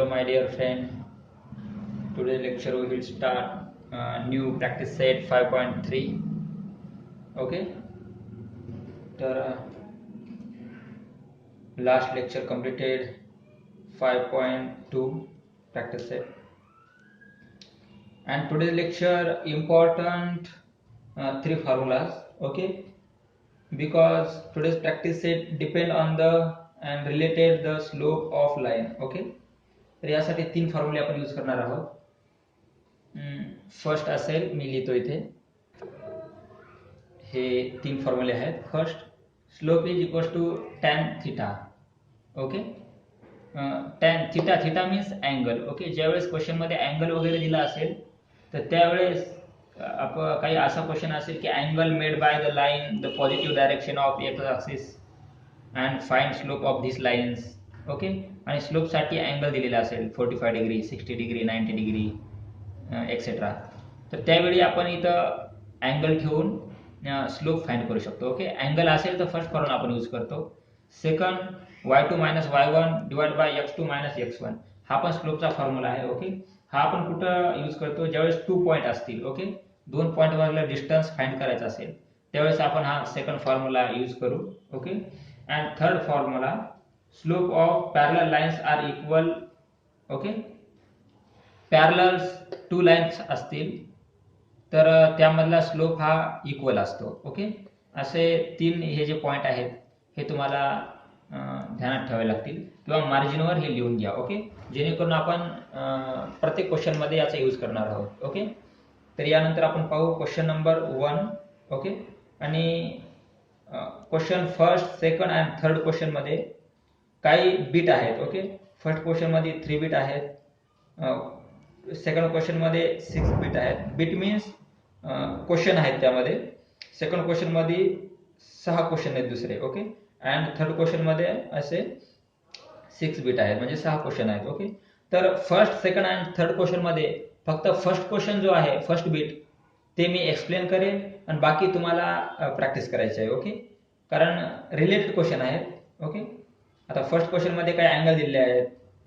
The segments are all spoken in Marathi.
Hello my dear friend, today's lecture we will start new practice set 5.3. Okay, तर last lecture completed 5.2 practice set, and today's lecture important three formulas. Okay, because today's practice set depend on the and related the slope of line. Okay, तर यासाठी तीन फॉर्म्युले आपण यूज करणार आहोत. फर्स्ट असेल, मी लिहितो इथे, हे तीन फॉर्म्युले आहेत. First, slope is equals to tan theta. Okay, tan theta, theta means angle. Okay, ज्यावेळेस क्वेश्चनमध्ये अँगल वगैरे दिला असेल तर त्यावेळेस काही असा क्वेश्चन असेल की angle made by the line the positive direction of X axis and find slope of this lines. Okay, आणि स्लोपसाठी अँगल दिलेला असेल 45 डिग्री, 60 डिग्री, 90 डिग्री एक्सेट्रा. तर त्यावेळी आपण इथं अँगल ठेवून स्लोप फाइंड करू शकतो. ओके, अँगल असेल तर फर्स्ट फॉर्म्युला आपण यूज करतो. Second, y2 minus y1 divide by x2 minus x1, हा पण स्लोपचा फॉर्म्युला आहे. ओके, हा आपण कुठं यूज करतो, ज्यावेळेस 2 पॉईंट असतील. ओके, 2 पॉईंटवरला डिस्टन्स फाइंड करायचा असेल त्यावेळेस आपण हा सेकंड फॉर्म्युला यूज करू. Okay, and third formula, slope of parallel lines are equal. Okay, parallel 2 lines असतील तर त्यामधला स्लोप हा इक्वल असतो. ओके, असे तीन हे जे पॉईंट आहेत हे तुम्हाला ध्यानात ठेवावे लागतील किंवा मार्जिनवर हे लिहून घ्या. ओके, जेणेकरून आपण प्रत्येक क्वेश्चनमध्ये याचा यूज करणार आहोत. ओके, तर यानंतर आपण पाहू क्वेश्चन नंबर 1. ओके, आणि question first, second and third क्वेश्चनमध्ये काही बीट आहेत. ओके, फर्स्ट क्वेश्चनमध्ये 3 बीट आहेत, सेकंड क्वेश्चनमध्ये 6 बीट आहेत. बीट मीन्स क्वेश्चन आहेत त्यामध्ये. सेकंड क्वेश्चनमध्ये 6 क्वेश्चन आहेत दुसरे. ओके, अँड थर्ड क्वेश्चनमध्ये असे 6 बीट आहेत, म्हणजे 6 क्वेश्चन आहेत. ओके, तर फर्स्ट, सेकंड अँड थर्ड क्वेश्चनमध्ये फक्त फर्स्ट क्वेश्चन जो आहे, फर्स्ट बीट, ते मी एक्सप्लेन करेन आणि बाकी तुम्हाला प्रॅक्टिस करायची आहे. ओके, कारण रिलेटेड क्वेश्चन आहेत. ओके, आता फर्स्ट क्वेश्चनमध्ये काही अँगल दिलेले आहेत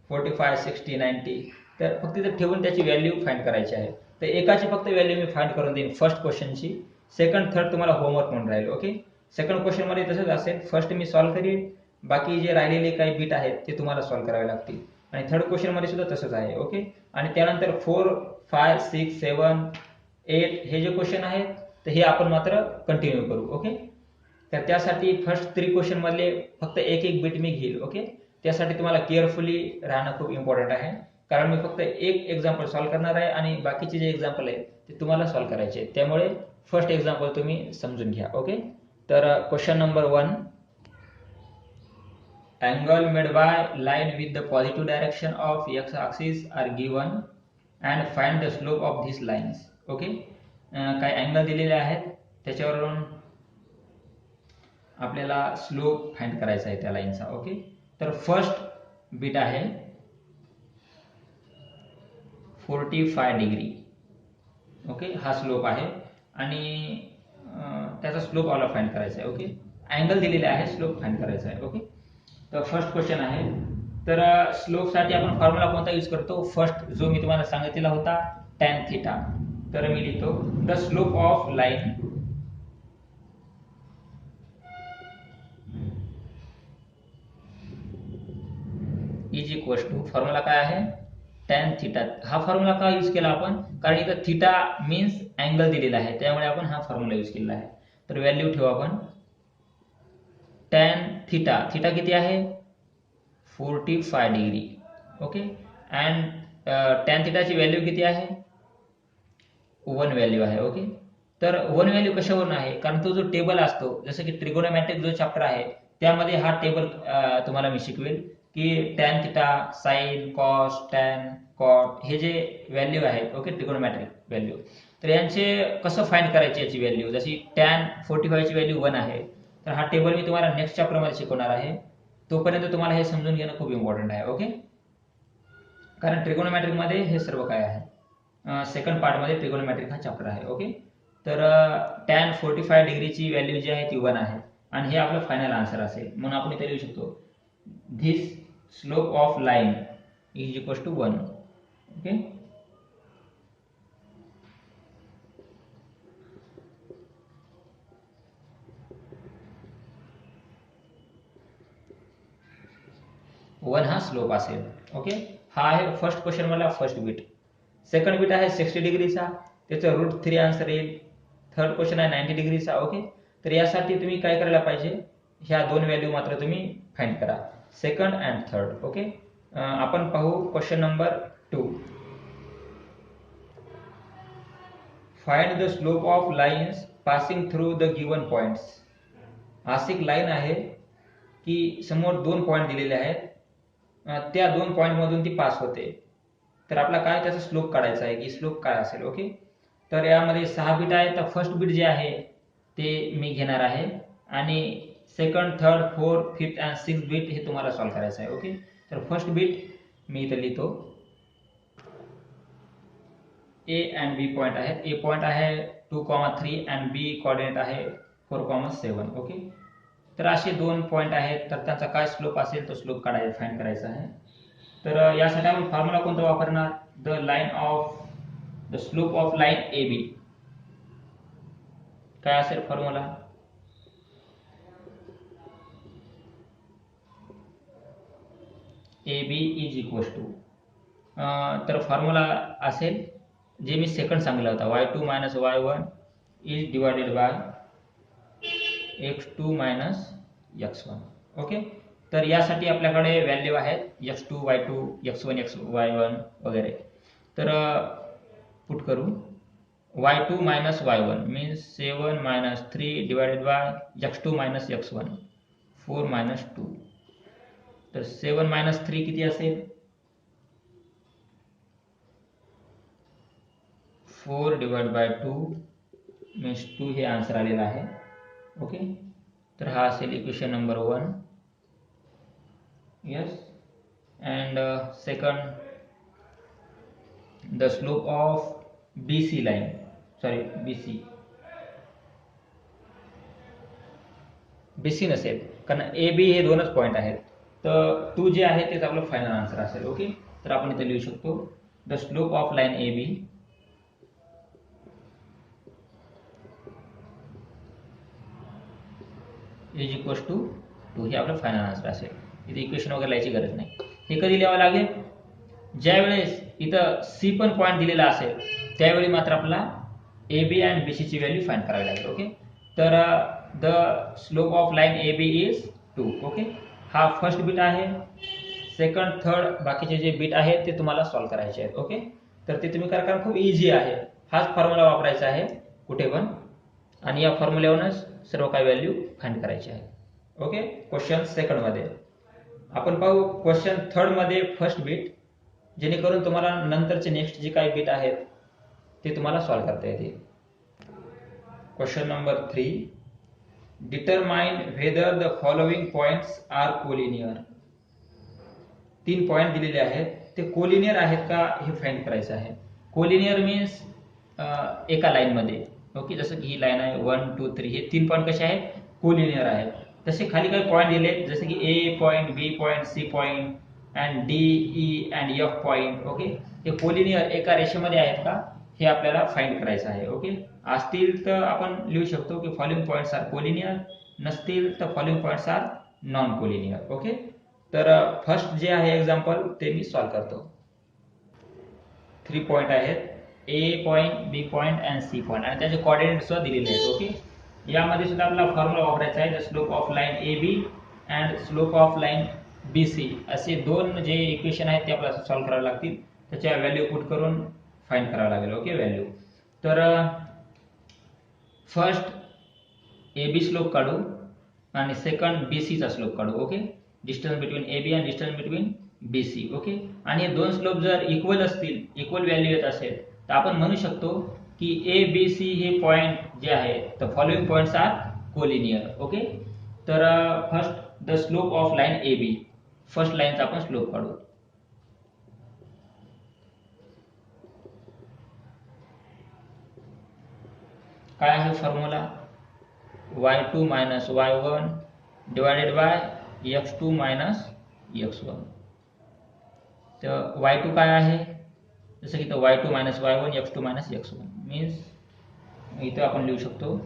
45, 60, 90, तर फक्त इथे ठेवून त्याची व्हॅल्यू फाइंड करायची आहे. तर एकाची फक्त व्हॅल्यू मी फाइंड करून देईन फर्स्ट क्वेश्चनची. सेकंड, थर्ड तुम्हाला होमवर्क म्हणून राहील. ओके, सेकंड क्वेश्चनमध्ये तसंच असेल, फर्स्ट मी सॉल्व्ह करीन, बाकी जे राहिलेले काही बीट आहेत ते तुम्हाला सॉल्व्ह करावे लागतील. आणि थर्ड क्वेश्चनमध्ये सुद्धा तसंच आहे. ओके, आणि त्यानंतर 4, 5, 6, 7, 8 हे जे क्वेश्चन आहेत तर हे आपण मात्र कंटिन्यू करू. ओके, तर त्यासाठी फर्स्ट 3 क्वेश्चनमधले फक्त एक एक बीट मी घेईल. ओके, त्यासाठी तुम्हाला केअरफुली राहणं खूप इम्पॉर्टंट आहे, कारण मी फक्त एक एक्झाम्पल सॉल्व्ह करणार आहे आणि बाकीचे जे एक्झाम्पल आहेत ते तुम्हाला सॉल्व्ह करायचे आहेत. त्यामुळे फर्स्ट एक्झाम्पल तुम्ही समजून घ्या. ओके, तर question number 1, angle made by line with the positive direction of X axis are given and find the slope of this lines. Okay, काही अँगल दिलेले आहेत, त्याच्यावरून आपल्याला स्लोप फाइंड करायचा आहे त्या लाईनचा. ओके, तर फर्स्ट बीट आहे 45 डिग्री. ओके, हा स्लोप आहे आणि त्याचा स्लोप आपल्याला फाइंड करायचा आहे. ओके, अँगल दिलेले आहे, स्लोप फाइंड करायचा आहे. ओके, तर फर्स्ट क्वेश्चन आहे. तर स्लोपसाठी आपण फॉर्म्युला कोणता यूज करतो, फर्स्ट जो मी तुम्हाला सांगितलेला होता, टॅन थिटा. तर मी लिहितो, the slope of line is equals to, formula काय आहे, टॅन थिटा. हा फॉर्म्युला का यूज केला आपण, कारण इथं थिटा मीन्स अँगल दिलेला आहे, त्यामुळे आपण हा फॉर्म्युला यूज केलेला आहे. तर व्हॅल्यू ठेवू आपण, टॅन थिटा, थिटा किती आहे 45 डिग्री. ओके, अँड टॅन थिटाची व्हॅल्यू किती आहे, 1 व्हॅल्यू आहे. ओके, तर 1 व्हॅल्यू कशावरून आहे, कारण तो जो टेबल असतो, जसं की ट्रिगोनोमॅट्रिक जो चॅप्टर आहे त्यामध्ये हा टेबल तुम्हाला मी शिकवेल की tan theta, sine, cos, tan, cot, हे जे व्हॅल्यू आहेत. ओके, ट्रिगोनोमॅट्रिक व्हॅल्यू, तर यांचे कसं फाइंड करायची याची व्हॅल्यू, जशी टॅन 45 ची व्हॅल्यू 1 आहे, तर हा टेबल मी तुम्हाला नेक्स्ट चॅप्टरमध्ये शिकवणार आहे. तोपर्यंत तुम्हाला हे समजून घेणं खूप इम्पॉर्टंट आहे. ओके, कारण ट्रिगोनोमॅट्रिक मध्ये हे सर्व काय आहे, सेकंड पार्टमध्ये ट्रिगोनोमॅट्रिक हा चॅप्टर आहे. ओके, तर टॅन 45 डिग्रीची व्हॅल्यू जी आहे ती 1 आहे आणि हे आपलं फायनल आन्सर असेल. म्हणून आपण इथे लिहू शकतो, this slope of line is equals to 1. Okay. One हा स्लोप असेल. ओके. हा आहे फर्स्ट क्वेश्चन मला फर्स्ट बीट. सेकंड बीट आहे 60 डिग्रीचा, त्याचं √3 आन्सर येईल. थर्ड क्वेश्चन आहे 90 डिग्रीचा. ओके. तर यासाठी तुम्ही काय करायला पाहिजे, ह्या दोन व्हॅल्यू मात्र तुम्ही फाइंड करा, सेकंड अँड थर्ड. ओके. आपण पाहू question number 2. Find the slope of lines passing through the given points. अशी एक लाईन आहे की समोर दोन पॉइंट दिलेले आहेत, त्या दोन पॉइंट मधून ती पास होते. तर आपला काय त्याचा स्लोप काढायचा आहे की स्लोप काय असेल. ओके. तर यामध्ये 6 बीट आहे, तर फर्स्ट बीट जे आहे ते मी घेणार आहे आणि second, third, fourth, fifth and sixth bit हे तुम्हाला सॉल्व्ह करायचं आहे. ओके. तर फर्स्ट बीट मी इथं लिहितो. ए अँड बी पॉइंट आहेत. ए पॉइंट आहे 2,3 अँड बी कोऑर्डिनेट आहे 4,7. ओके. तर असे दोन पॉइंट आहेत, तर त्यांचा काय स्लोप असेल तो स्लोप काढायचा, फाइंड करायचा आहे. तर यासाठी आपण फॉर्म्युला कोणता वापरणार, the slope of line A B. काय असेल formula, A B is equals to, तर फॉर्म्युला असेल जे मी सेकंड सांगितला होता, y2 minus y1 is divided by x2 minus x1. Okay. तर यासाठी आपल्याकडे व्हॅल्यू आहेत x2, y2, x1, y1 वगैरे. तर पुट करू. y2 minus y1 means 7 minus 3 divided by x2 minus x1 4 minus 2. तर 7 मायनस 3 किती असेल, 4 डिवाइड बाय 2 मीन्स 2 हे आन्सर आलेला आहे. ओके. तर हा असेल equation number 1. Yes. And second, the slope of BC line, sorry BC नसेल, कारण AB हे दोनच पॉइंट आहेत. तर 2 जे आहे तेच आपलं फायनल आन्सर असेल. ओके. तर आपण इथे लिहू शकतो the slope of line AB is equals to 2. हे आपलं फायनल आन्सर असेल. इथे इक्वेशन वगैरे लिहायची गरज नाही. हे कधी लिहावं लागेल, ज्यावेळेस इथं C पण पॉईंट दिलेला असेल त्यावेळी मात्र आपला AB अँड BC ची व्हॅल्यू फाइंड करावी लागेल. ओके. तर the slope of line AB is 2. Okay. हा फर्स्ट बीट आहे. सेकंड, थर्ड बाकीचे जे बीट आहेत ते तुम्हाला सॉल्व्ह करायचे आहेत. ओके. तर ते तुम्ही करा, कारण खूप इझी आहे. हाच फॉर्म्युला वापरायचा आहे कुठे पण, आणि या फॉर्म्युल्यावरूनच सर्व काही व्हॅल्यू फाइंड करायची आहे. ओके. क्वेश्चन सेकंड मध्ये आपण पाहू क्वेश्चन थर्ड मध्ये फर्स्ट बीट, जेणेकरून तुम्हाला नंतरचे नेक्स्ट जे काही बीट आहेत ते तुम्हाला सॉल्व्ह करता येतील. Question number 3, determine whether the following points are collinear. 3 point दिलेले आहेत, ते कोलिनियर आहेत का हे फाइंड करायचं आहे. कोलिनियर मीन्स एका लाईन मध्ये. ओके. जसं की ही लाईन आहे 1, 2, 3, हे 3 पॉइंट कसे आहेत, कोलिनियर आहेत. तसे खाली काही पॉइंट दिले, जसे की A point, B point, C point and D, E and F point. Okay. हे कोलिनियर एका रेषेमध्ये आहेत का हे आपल्याला फाइंड करायचं आहे. ओके. असतील तर आपण लिहू शकतो की फॉलोइंग पॉइंट्स आर कोलिनियर, नसतील तर following points are non collinear. Okay. तर फर्स्ट जे आहे एक्झाम्पल ते मी सॉल्व्ह करतो. 3 पॉइंट आहेत, A point, B point and C point, आणि त्याचे कोऑर्डिनेट सुद्धा दिलेले आहेत. ओके. यामध्ये सुद्धा आपला फॉर्म्युला वापरायचा आहे, the slope of line AB and slope of line BC. असे दोन जे इक्वेशन आहेत ते आपल्याला सॉल्व्ह करावे लागतील. त्याच्या व्हॅल्यू पुट करून फाइंड करावं लागेल. ओके. व्हॅल्यू. तर फर्स्ट AB स्लोप काढू आणि सेकंड BC चा स्लोप काढू. Okay. Distance between AB and distance between BC. Okay. आणि हे दोन स्लोप जर इक्वल असतील, इक्वल व्हॅल्यू येत असेल, तर आपण म्हणू शकतो की ABC हे पॉइंट जे आहे तर following points are collinear. Okay. तर first the slope of line AB, first लाईनचा आपण स्लोप काढू. काय आहे formula, y2 minus y1 divided by x2 minus x1. तर y2 काय आहे, जसं की इथं y2 minus y1 x2 minus x1 means इथं आपण लिहू शकतो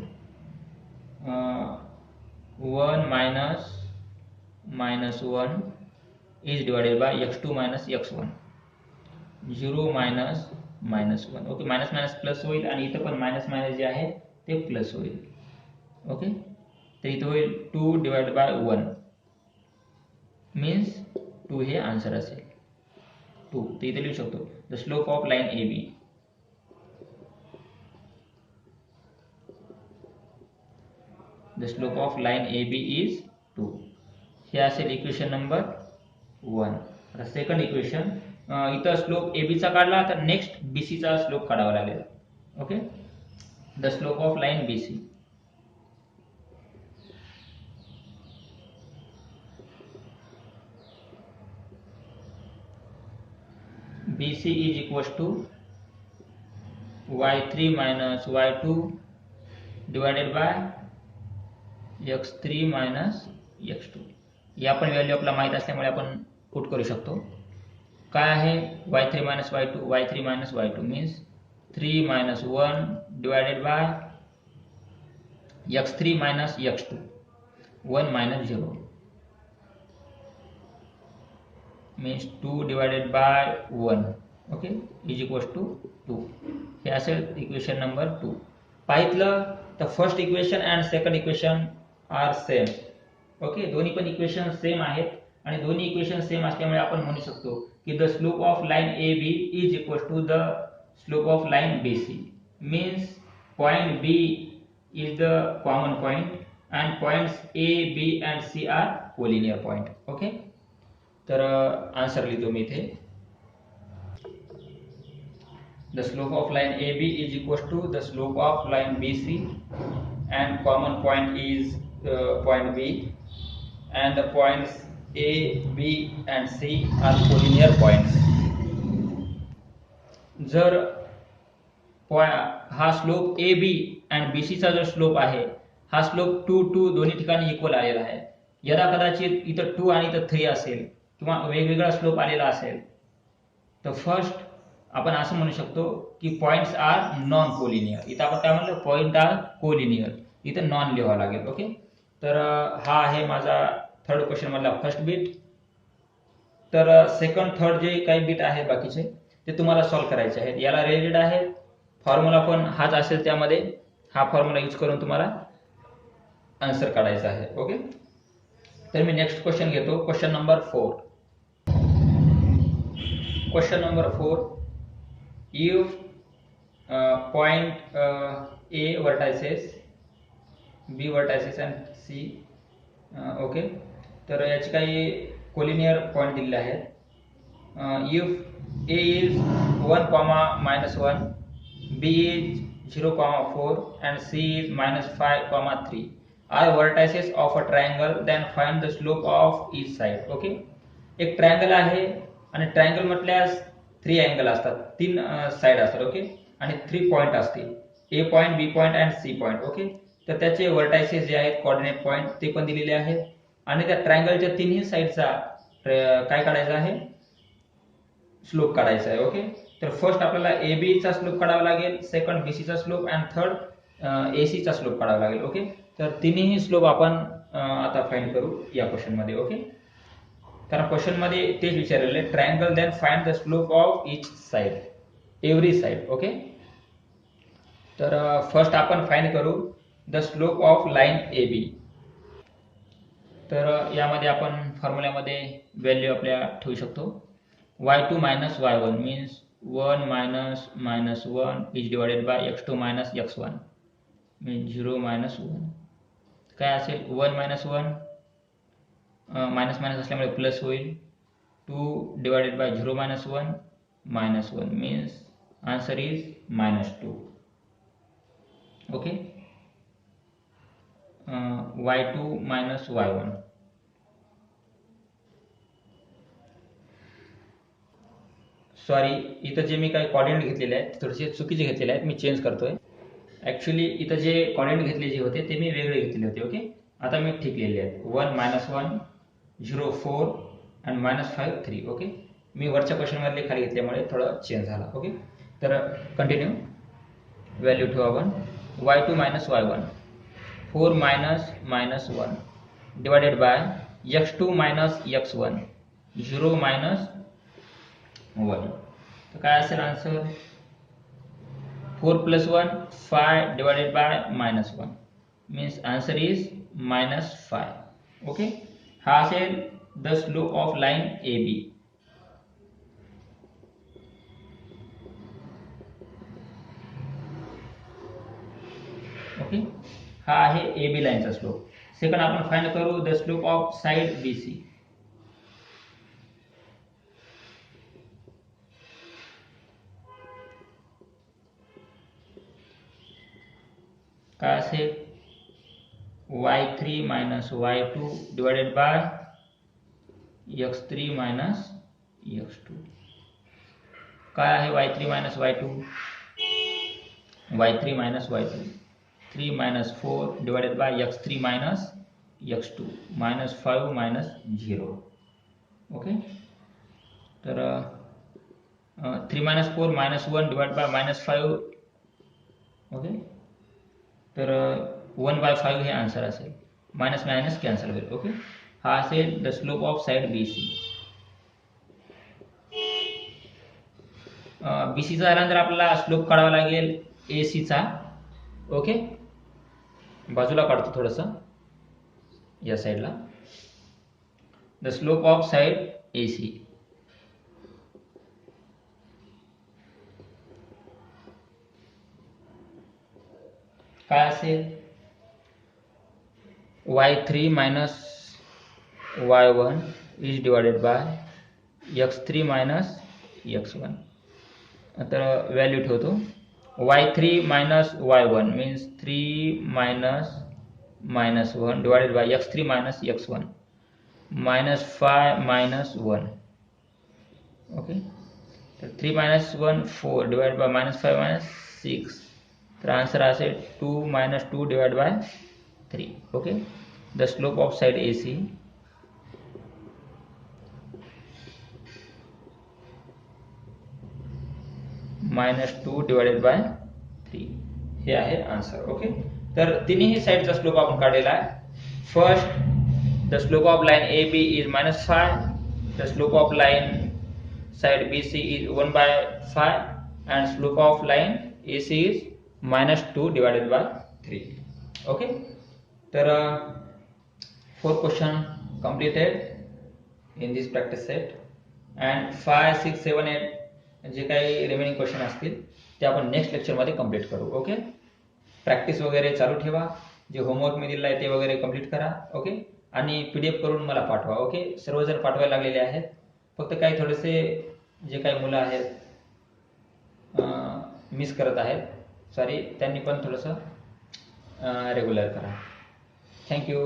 1 minus 1 is divided by x2 minus x1 0 minus 1. Okay, minus minus plus होईल आणि इथं पण मायनस मायनस जे आहे ते प्लस होईल. ओके, तर इथं होईल 2 डिवाइड बाय 1 मीन्स 2 हे आन्सर असेल 2. तर इथे लिहू शकतो the slope of line A B. The slope of line A B is 2. हे असेल इक्वेशन नंबर 1. आता सेकंड इक्वेशन, इथं स्लोप ए बीचा काढला तर नेक्स्ट बी सीचा स्लोप काढावा लागेल. Okay, the slope of line B C. BC is equals to y3 minus y2 divided by x3 minus x2. या पण व्हॅल्यू आपल्याला माहित असल्यामुळे आपण पुट करू शकतो. काय आहे y3 minus y2, y3 minus y2 means 3 minus 1 divided by x3 minus x2 1 minus 0 means 2 divided by 1. Okay, is equals to 2. हे असेल इक्वेशन नंबर 2. पाहितलं तर first equation and second equation are same. Okay, दोन्ही पण इक्वेशन सेम आहेत आणि दोन्ही इक्वेशन सेम असल्यामुळे आपण म्हणू शकतो की the slope of line A B is equals to the slope of line B C. Means point B is the common point and points A B and C are collinear point. Okay, तर आन्सर लिहितो मी इथे. The slope of line A B is equal to the slope of line B C and common point is point B and the points A, B and C are collinear points. जर हा slope A B and B C चा जो स्लोप आहे हा स्लोप 2 2 दोन्ही ठिकाणी इक्वल आलेला आहे. यदा कदाचित इथं 2 आणि इथं 3 असेल किंवा वेगवेगळा स्लोप आलेला असेल तर फर्स्ट आपण असं म्हणू शकतो की पॉइंट्स आर नॉन कोलिनियर. इथं आपण काय म्हणलं, पॉइंट आर कोलिनियर, इथं नॉन लिहावं लागेल. ओके, तर हा आहे माझा थर्ड क्वेश्चन मधला फर्स्ट बीट. तर सेकंड थर्ड जे काही बीट आहे बाकीचे ते तुम्हाला सॉल्व्ह करायचे आहेत. याला रिलेटेड आहे फॉर्म्युला पण हाच असेल, त्यामध्ये हा फॉर्म्युला यूज करून तुम्हाला आन्सर काढायचा आहे. ओके, तर मी नेक्स्ट क्वेश्चन घेतो, question number 4. Question number 4, if point A vertices, B vertices and C. Okay, तर याची काही कोलिनियर पॉइंट दिलेले आहेत. if A is 1, -1, B is 0, 4 and C is -5, 3 are vertices of a triangle, then find the slope of each side. Okay, एक ट्रायंगल आहे आणि ट्रायंगल म्हटल्यास 3 अँगल असतात, 3 साइड असतात. ओके, आणि 3 पॉइंट असतील, A point, B point and C point. Okay, तर त्याचे वर्टायसेस जे आहेत कोऑर्डिनेट पॉइंट ते पण दिलेले आहेत आणि त्या ट्रायंगलच्या तिन्ही साइडचा काय काढायचा आहे, स्लोप काढायचा आहे. ओके, तर फर्स्ट आपल्याला ए बी चा स्लोप काढावा लागेल, सेकंड बी सी चा slope and third A C चा स्लोप काढावा लागेल. ओके, तर तिन्ही स्लोप आपण आता फाइंड करू या क्वेश्चन मध्ये. ओके, कारण क्वेश्चन मध्ये तेच विचारलेले, triangle then find the slope of each side, every side. Okay, तर फर्स्ट आपण फाइंड करू the slope of line A B. तर यामध्ये आपण फॉर्म्युल्यामध्ये व्हॅल्यू आपल्या ठेवू शकतो. y2 minus y1 means 1 minus 1 is divided by x2 minus x1 means 0 minus 1. काय असेल 1 minus 1 मायनस मायनस असल्यामुळे प्लस होईल. 2 divided by 0 minus 1 minus 1 means answer is -2. Okay, y2 minus y1. Sorry, इथं जे मी काही कोऑर्डिनेट घेतलेले आहेत थोडेसे चुकीचे घेतलेले आहेत, मी चेंज करतोय. ॲक्च्युली इथं जे कोऑर्डिनेट घेतले जे होते ते मी वेगळे घेतले होते. ओके, आता मी ठीक लिहिले आहेत. 1 -1 0 4 and -5 3. ओके, मी वरच्या क्वेश्चन मधले खाली घेतल्यामुळे थोडं चेंज झाला. ओके, तर कंटिन्यू. व्हॅल्यू ठेवू आपण. y2 minus y1 4 minus 1 divided by x2 minus x1 0 minus 1. तर काय असेल answer? 4 plus 1 5 divided by minus 1 means answer is minus 5. Okay, हा असेल the slope of line A B. Okay, हा आहे ए बी लाईनचा स्लोप. सेकंड आपण फाइंड करू the slope of side B C. काय असेल? y3 minus y2 divided by x3 minus x2. काय आहे y3 minus y2? y3 minus y2 3 minus 4 divided by x3 minus x2 minus 5 minus 0. Okay, तर 3 minus 4 minus 1 divided by minus 5. Okay, तर 1 बाय 5 हे आन्सर असेल. मायनस मायनस कॅन्सल होईल. ओके, हा असेल the slope of side B C. B सीचा झाल्यानंतर आपल्याला स्लोप काढावा लागेल ए सीचा. ओके, बाजूला काढतो थोडस या साईडला. The slope of side A C. काय असेल? y3 minus y1 is divided by x3 minus x1. तर व्हॅल्यू ठेवतो. y3 minus y1 means 3 minus 1 divided by x3 minus x1 minus 5 minus 1. Okay, तर 3 minus 1 4 divided by minus 5 minus 6. तर आन्सर असेल 2 minus 2 divide by 3. Okay, the slope of side A C minus 2 divided by 3 हे आहे आन्सर. ओके, तर तिन्ही साइडचा स्लोप आपण काढलेला आहे. First the slope of line A B is minus 5. The slope of line side B C is 1 by 5 and slope of line AC is minus 2 divided by 3. Okay, तर 4 question completed in this practice set and 5, 6, 7, 8 जे काही रिमेनिंग क्वेश्चन असतील ते आपण नेक्स्ट लेक्चर मध्ये कंप्लीट करू. ओके, प्रॅक्टिस वगैरे चालू ठेवा. जे होमवर्क मी दिलेला आहे ते वगैरे कंप्लीट करा. ओके, आणि PDF करून मला पाठवा. ओके, सर्वजण पाठवायला लागलेले आहेत. फक्त काही थोडेसे जे काही मुलं आहेत मिस करत आहेत, सॉरी, त्यांनी पण थोडंसं रेग्युलर करा. थँक्यू.